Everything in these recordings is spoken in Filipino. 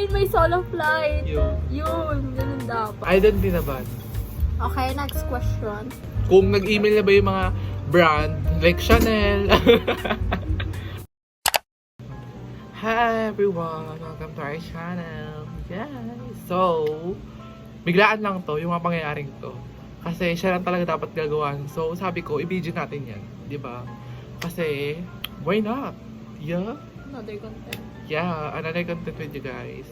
mean may solo flight. Yun. Yun, ganun dapat. Identity naman. Okay, next question. Kung nag-email na ba yung mga brand, like Chanel. Hi everyone! Welcome to our channel. Yes! So, biglaan lang to, yung mga pangyayaring to. Kasi siya lang talaga dapat gagawan. So, sabi ko, i-video natin yan. Diba? Kasi, why not? Yeah? Another content. Yeah, another content with you guys.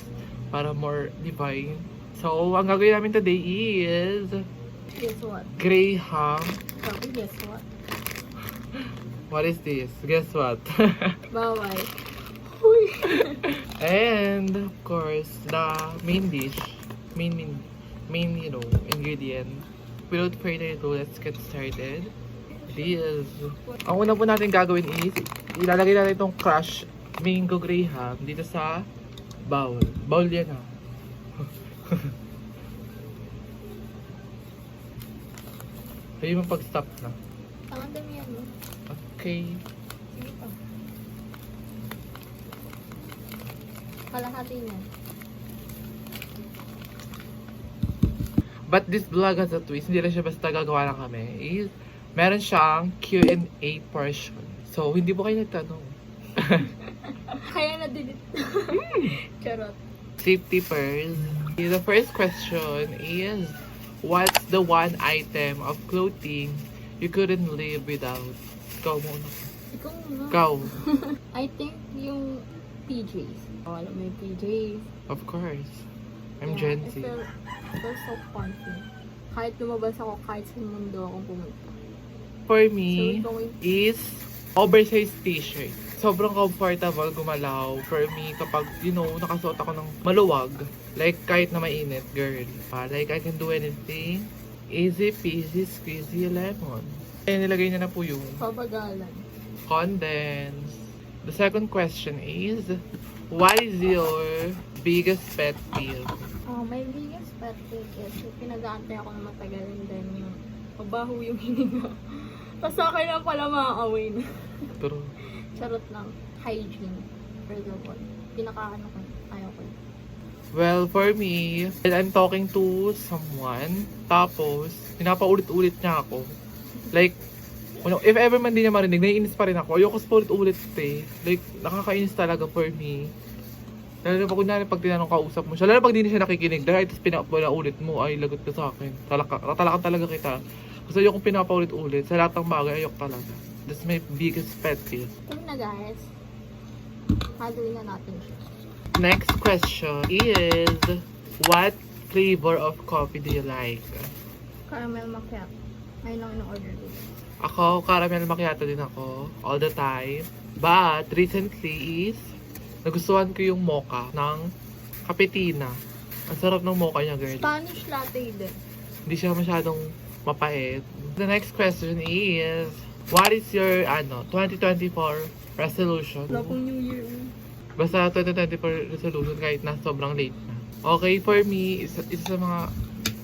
Para more divine. So, ang gagawin namin today is Guess what? Graham. Sabi, guess what? What is this? Guess what? Bawal. Uy! And of course, the main dish, main ingredient. Without further ado, let's get started. This. Ang una po natin gagawin is ilalagay natin itong crushed mango graham dito sa bowl. Bowl yan ha. Pwede mo pag-stop na. Ang dami yan, no? Okay. Sige pa. Kalahati niya. But this vlog has a twist. Hindi lang siya basta gagawa lang kami. Is, meron siyang Q&A portion. So, hindi po kayo nagtanong. Kaya na-delete. Charot. Safety first. The first question is, what's the one item of clothing you couldn't live without? Ikaw muna. Ikaw muna. Ikaw. I think yung PJs. Oh, alam mo yung PJs. Of course. I'm Yeah, Gen Z. I feel so comfy. Kahit lumabas ako, kahit sa mundo akong pumunta. For me, So, going is oversized t-shirt. Sobrang comfortable gumalaw. For me, kapag, nakasuot ako ng maluwag, like kahit na mainit, girl. Like, I can do anything. Easy peasy, squeezy lemon. And nilagay niya na po yung pabagalan. condense. The second question is, what is your biggest pet peeve? My biggest pet peeve is yung pinag-aantay ako na matagal and then yung mabaho yung hininga. Tapos sa akin lang pala makakaway na. Pero, Charot lang. Hygiene. First of all. Pinaka-ano ko. Ayaw ko. well, for me, I'm talking to someone, tapos, pinapaulit-ulit niya ako. Like, if ever man di niya marinig, naiinis pa rin ako. Ayoko sa paulit-ulit eh. Like, nakakainis talaga for me. Lalo na pag tinanong kausap mo siya, lalo pag di na siya nakikinig, dahil tapos pinapaulit mo, ay lagot ka sa akin. Tatalakan talaga kita. Kasi ayokong pinapaulit-ulit. Sa lahat ng bagay, ayok talaga. That's my biggest pet peeve. Ito na guys. Haluin na natin siya. Next question is, what flavor of coffee do you like? Caramel macchiato. Ayun lang in-order ko. Ako, caramel macchiato din ako, all the time. But, recently is, nagustuhan ko yung mocha ng Capitina. Ang sarap ng mocha niya, girl. Spanish latte din. Hindi siya masyadong mapait. The next question is, what is your 2024 resolution? Wala pong New Year. Basta 2024 resolution kahit na sobrang late na. Okay, for me, isa sa mga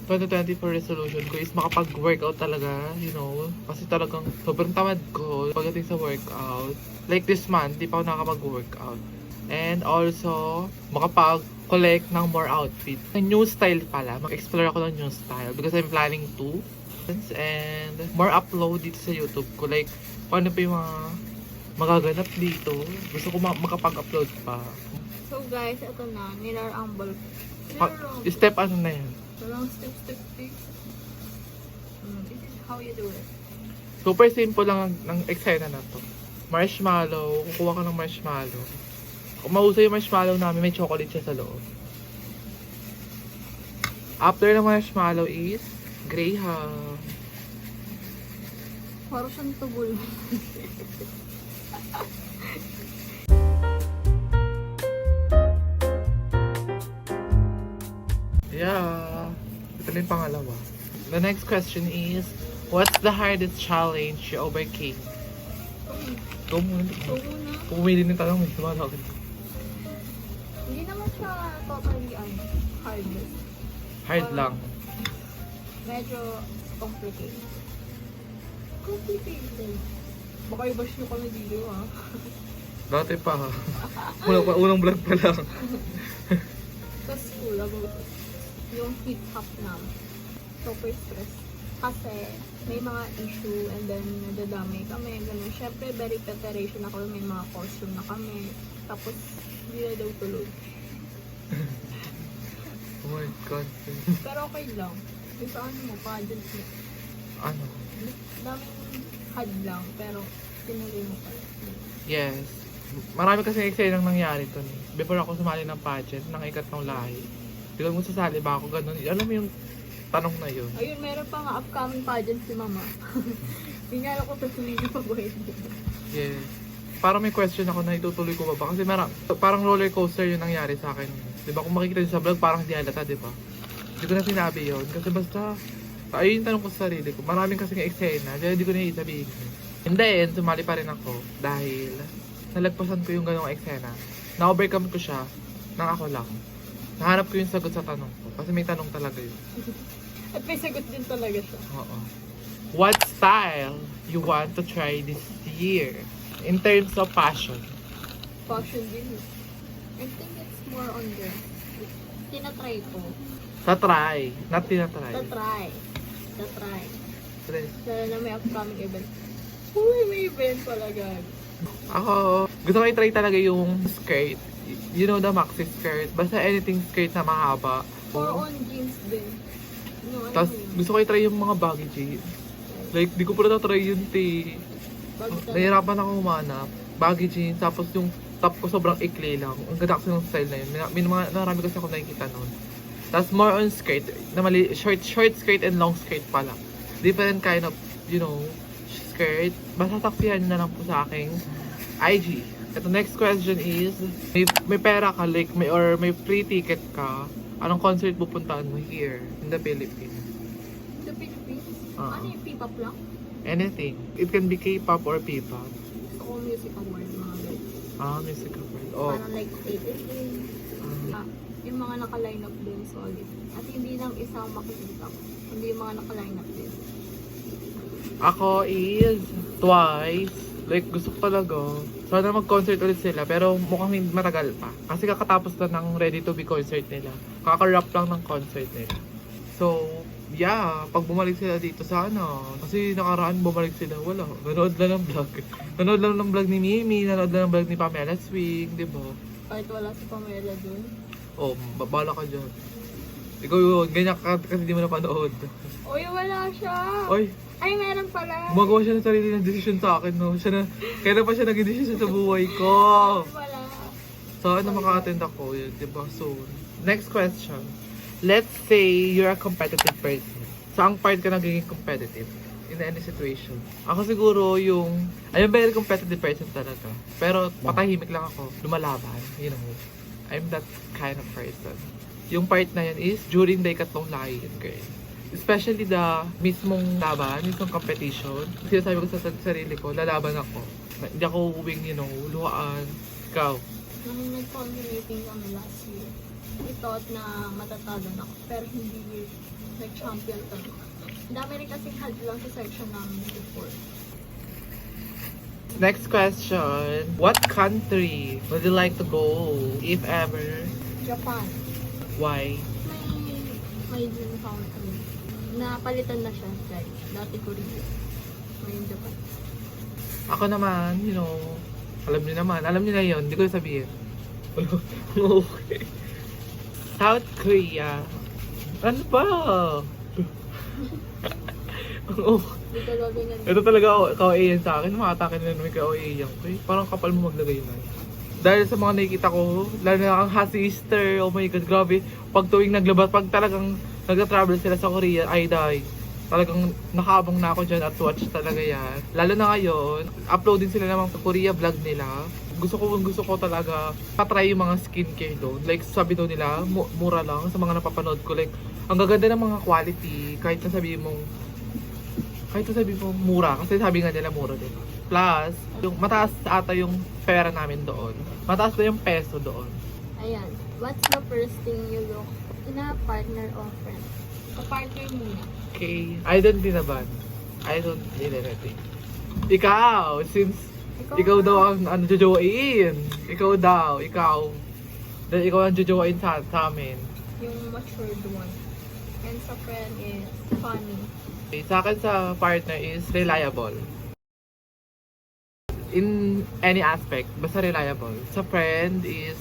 2024 resolution ko is makapag-workout talaga, kasi talagang sobrang tamad ko pagdating sa workout. Like this month, di pa ako nakakapag-workout. And also, makapag-collect ng more outfits. New style pala, mag-explore ako ng new style because I'm planning to. And more upload dito sa YouTube ko. Like, paano pa yung mga magaganap dito. Gusto ko makapag-upload pa. So guys, ito na. Nilarambol. Step ano na yan. Walang step. This is how you do it. Super simple lang ng eksena na to. Marshmallow. Kukuha ka ng marshmallow. Kung mahusay yung marshmallow namin, may chocolate siya sa loob. After ng marshmallow is Graham. Parang siyang tubol. Yeah. Ito na yung pangalawa. The next question is, what's the hardest challenge you overcame? Ikaw muna. So muna, Pumili ng tanong, may sumala ako. hindi naman siya totally hard. Hard lang. Medyo complicated. Complicated. Baka i-bash nyo kami dito ha. Dati pa ha. Unang vlog pa lang. about yung hip-hop namin. Super stress. Kasi may mga issue and then nadadamay kami. Ganun. Syempre, very preparation ako. May mga costume na kami. Tapos, hindi na daw tuloy. Oh my God. Pero okay lang. Yung sa ano mo, pageant mo. Ano? Daming had lang, pero tinuloy mo pala. Yes. Marami kasi eksena nang nangyari to eh. Before ako sumali ng pageant, ng ikatlong lahi. Biglang mo sasali ba ako ganun? Alam mo yung tanong na yun. Ayun, meron pa nga upcoming pageant si Mama. Hindi nga alam ko tutuloy niya pa buhay niya. Yes. Parang may question ako na itutuloy ko ba? Kasi parang roller coaster yung nangyari sa akin. Di ba kung makikita nyo sa vlog, parang hindi halata, di ba? Hindi ko na sinabi yun. Kasi basta, ayun yung tanong ko sa sarili ko. Maraming kasi nga eksena, kaya hindi ko na isabihin. And then, sumali pa rin ako dahil nalagpasan ko yung ganong eksena. Na-overcome ko siya nang ako lang. Nahanap ko yung sagot sa tanong ko. Kasi may tanong talaga yun. At may sagot din talaga siya. Oo. What style you want to try this year? In terms of fashion. Fashion din. I think it's more on the tinatry ko. Sa try. Not tinatry. Tatry. Tres. Lalo na may upcoming event. Uy, may event pala, guys. Ako, gusto ko i-try talaga yung skirt. You know the maxi skirt. Basta anything skirt na mahaba. Or on jeans din. No, ano Tapos yun? gusto ko i-try yung mga baggy jeans. Like, di ko pa na-try yun, te. Bago talaga. Nahirapan ako humanap. Baggy jeans, tapos yung top ko sobrang ikli lang. Ang ganda kasi ng style na yun. May mga marami kasi ako nakikita nun. Tapos more on skirt. Na mali, short skirt and long skirt pala. Different kind of, you know, skirt. Basta taksihan na lang po sa aking IG. Ito next question is, may pera ka, like, may free ticket ka, anong concert pupuntahan mo here in the Philippines? The Philippines? Ah. Ano yung P-pop lang? Anything. It can be K-pop or P-pop. Gusto ko music award, mga guys. Music award. Oh. Parang like 80 yung mga naka-line up din, solid. At hindi lang isang makikita ko. Hindi yung mga naka-line up din. Ako is Twice. Like, gusto ko talaga. Sana mag-concert ulit sila. Pero mukhang matagal pa. Kasi kakatapos na ng Ready to Be concert nila. Kaka-wrap lang ng concert nila. So, yeah. Pag bumalik sila dito, sana. Kasi nakaraan bumalik sila. Wala. Nanood lang ng vlog. Nanood lang ng vlog ni Mimi. Nanood lang ng vlog ni Pamela Swing. Diba? Kahit wala si Pamela dun. Oh, babala ka dyan. Ikaw yun. Ganyan ka kasi di mo napanood. Uy, wala siya! Oy, Ay, meron pala! gumagawa siya ng sarili ng desisyon sa akin, no? Kaya pa siya naging desisyon sa buhay ko. Wala. Sana maka-attend ako yun, diba? So, next question. Let's say you're a competitive person. Saan part ka nagiging competitive? In any situation. Ako siguro yung, I'm a very competitive person talaga. Pero patahimik lang ako. Lumalaban, you know. I'm that kind of person. Yung part na yun is during the ikatlong lahi, girl. Especially the mismong laban, mismong competition. Sinasabi ko sa sarili ko, lalaban ako. Hindi ako uwing, you know, luhaan. Ikaw. Nung nag-conjuring kami last year, I thought na matatalo na ako. Pero hindi nag-champion kami. Ang dami rin kasing had lang sa section namin before. Next question. What country would you like to go, if ever? Japan. Why? May dream country. Napalitan na siya, guys. Dati Korea. Ngayon Japan. Ako naman, you know, alam niyo na yun, hindi ko sabihin. Okay. South Korea. Ano ba? Hindi ko gagawin yan. Ito talaga ka-OA sa akin, makatake na naman ka-OA yan. Parang kapal mo maglagay na. Dahil sa mga nakikita ko, lalo na ang sister, oh my god, grabe. Pag tuwing naglabas, pag talagang nag-travel sila sa Korea, ay die. Talagang nakaabang na ako dyan at watch talaga yan. Lalo na ngayon, upload din sila ng mga Korea vlog nila. Gusto ko talaga patry yung mga skincare doon. Like sabi daw nila, mura lang sa mga napapanood ko. Like, ang gaganda ng mga quality, kahit na sabihin mong mura. Kasi sabi nga nila mura din. Plus, yung mataas ata yung pera namin doon. Mataas na yung peso doon. Ayan. What's the first thing you look in a partner or friend? Sa partner muna. Okay, I don't need a ban. I don't need anything. Ikaw, since ikaw daw ang jojowain. Ikaw. Dahil ikaw ang jojowain sa amin. yung matured one. And sa friend is funny. Okay, sa akin sa partner is reliable. In any aspect, basta reliable. Sa friend is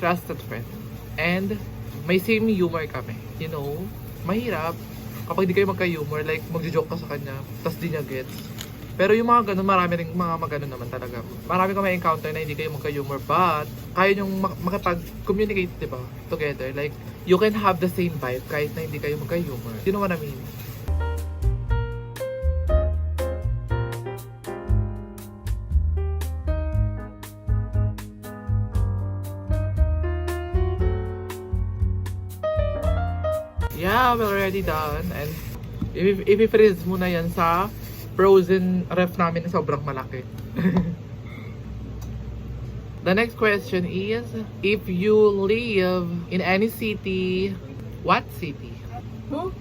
trusted friend. And may same humor kami. You know, mahirap kapag di kayo magka-humor, like magjo-joke ka sa kanya, tas di niya gets. Pero yung mga ganun, marami rin mga magano naman talaga. Marami ko may encounter na hindi kayo magka-humor, but kaya nyong makipag-communicate, di ba? Together. Like, you can have the same vibe kahit na hindi kayo magka-humor. You know what I mean? Yeah, we're already done. And i-freeze muna yan sa frozen ref namin na sobrang malaki. The next question is, if you live in any city, what city? Huh?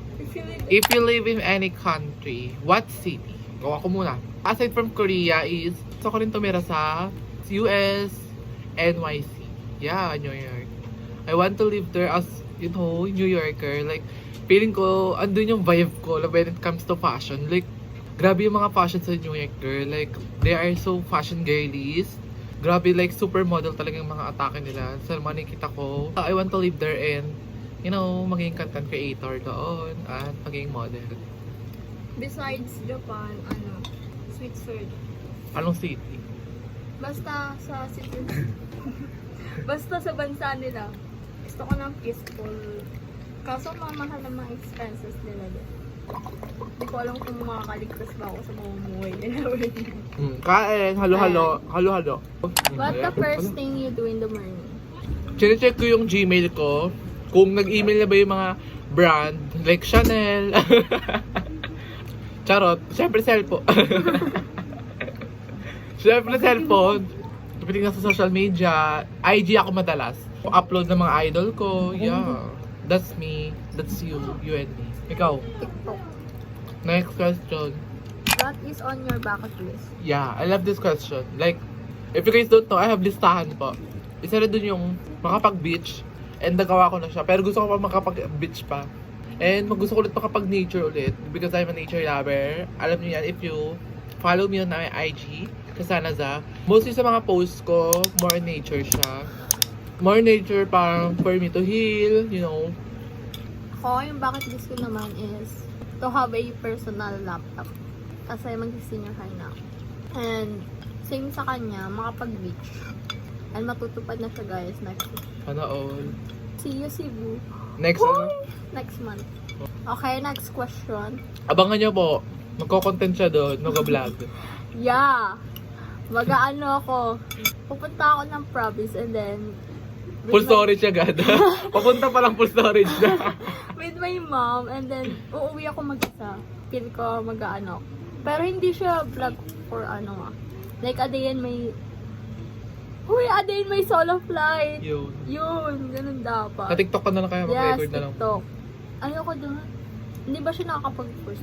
If you live in any country, what city? O ako muna. Aside from Korea is, gusto ko rin tumira sa US, NYC. Yeah, New York. I want to live there as, you know, New Yorker. Like, feeling ko, andun yung vibe ko when it comes to fashion. Like, grabe yung mga fashion sa New Yorker. Like, they are so fashion girlies. Grabe, like, supermodel talaga yung mga atake nila. Sa mga nakikita ko, I want to live there and, you know, maging content creator doon at maging model. Besides Japan, Switzerland. Anong city? Basta sa city. Basta sa bansa nila. Gusto ko ng peaceful. Kaso mamahal ng mga expenses nila doon. Hindi ko alam kung makakaligtas ba ako sa mamumuhay nila. Kain, halo-halo. Halo-halo. What the first thing you do in the morning? Chine-check ko yung Gmail ko. Kung nag-email na ba yung mga brand. Like Chanel. Charot. Siyempre cellphone. Siyempre cellphone. Tumiting na sa social media. IG ako madalas. Upload ng mga idol ko. Yeah. That's me. That's you. You and me. Ikaw. TikTok. Next question. What is on your bucket list? Yeah, I love this question. Like, if you guys don't know, I have listahan po. Isa na dun yung makapag-beach. And nagawa ko na siya. Pero gusto ko pa makapag-beach pa. And gusto ko ulit makapag-nature ulit. Because I'm a nature lover. Alam niyo yan, if you follow me on my IG, Kasanaza. Mostly sa mga posts ko, more nature siya. More nature parang for me to heal, you know. Ako, yung bucket list ko naman is to have a personal laptop. Kasi mag-senior high na ako. And same sa kanya, makapag-beach. And matutupad na siya guys next week. Sana all. See you Cebu. Next Next month. Okay, next question. Abangan nyo po. Magko-content siya doon, mag-vlog. Yeah. Mag-ano ako. Pupunta ako ng province and then Full storage agad. Papunta pa lang full storage na. with my mom and then uuwi ako mag-isa. Feel ko mag-ano. Pero hindi siya vlog for like a day and may a day and may solo flight. Yun, ganun dapat. Ka-TikTok ka na lang kaya mag-record na lang. TikTok. Ayoko doon. Hindi ba siya nakakapag-post?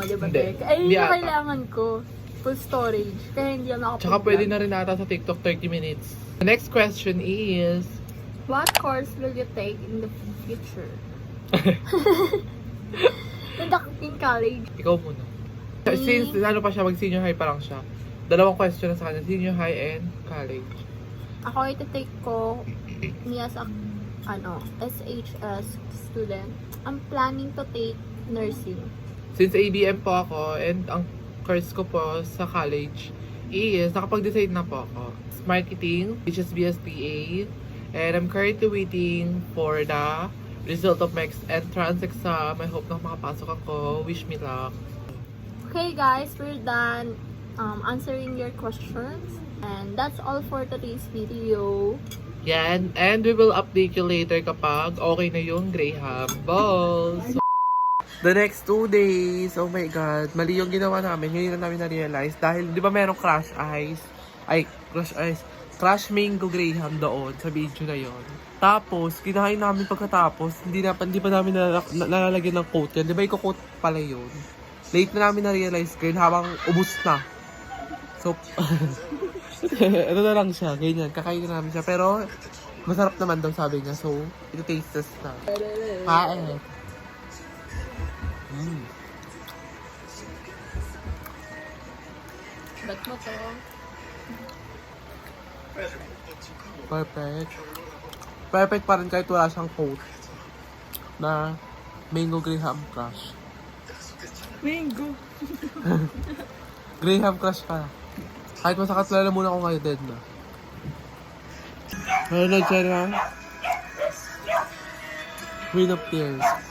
Diba? Hindi. Ayun Hindi yung ata. kailangan ko. Full storage. Kaya hindi ako nakapag-vlog. Tsaka pwede na rin ata sa TikTok 30 minutes. The next question is, What course will you take in the future? In college. ikaw muna. Since ano pa siya, mag-senior high pa lang siya. Dalawang question na sa kanya, senior high and college. Ako ito-take ko niya sa SHS student. I'm planning to take nursing. Since ABM po ako and ang course ko po sa college is nakapag-decide na po ako. Marketing, HSBS PA, and I'm currently waiting for the result of my entrance exam. I hope na makapasok ako. Wish me luck. Okay guys, we're done answering your questions. And that's all for today's video. Yan, and we will update you later kapag okay na yung Graham balls. The next 2 days, oh my god, mali yung ginawa namin. Ngayon na namin na-realize dahil di ba merong Crush Mango Graham doon sa video na yon. Tapos, kinahain namin pagkatapos, hindi pa namin nalalagyan ng coat yan. Di ba iko-coat pala yun? Late na namin na-realize ko yun habang ubus na. So, ano na lang siya, ganyan, kakain na namin siya. Pero, Masarap naman daw sabi niya. So, ito taste test na. Kain. Bet mo to. Perfect. Perfect pa rin kahit wala siyang coat na mango graham crush. Mango. Graham crush pa. Kahit masakat lala muna ako ngayon, dead na. Ano na dyan ha? Queen of Tears.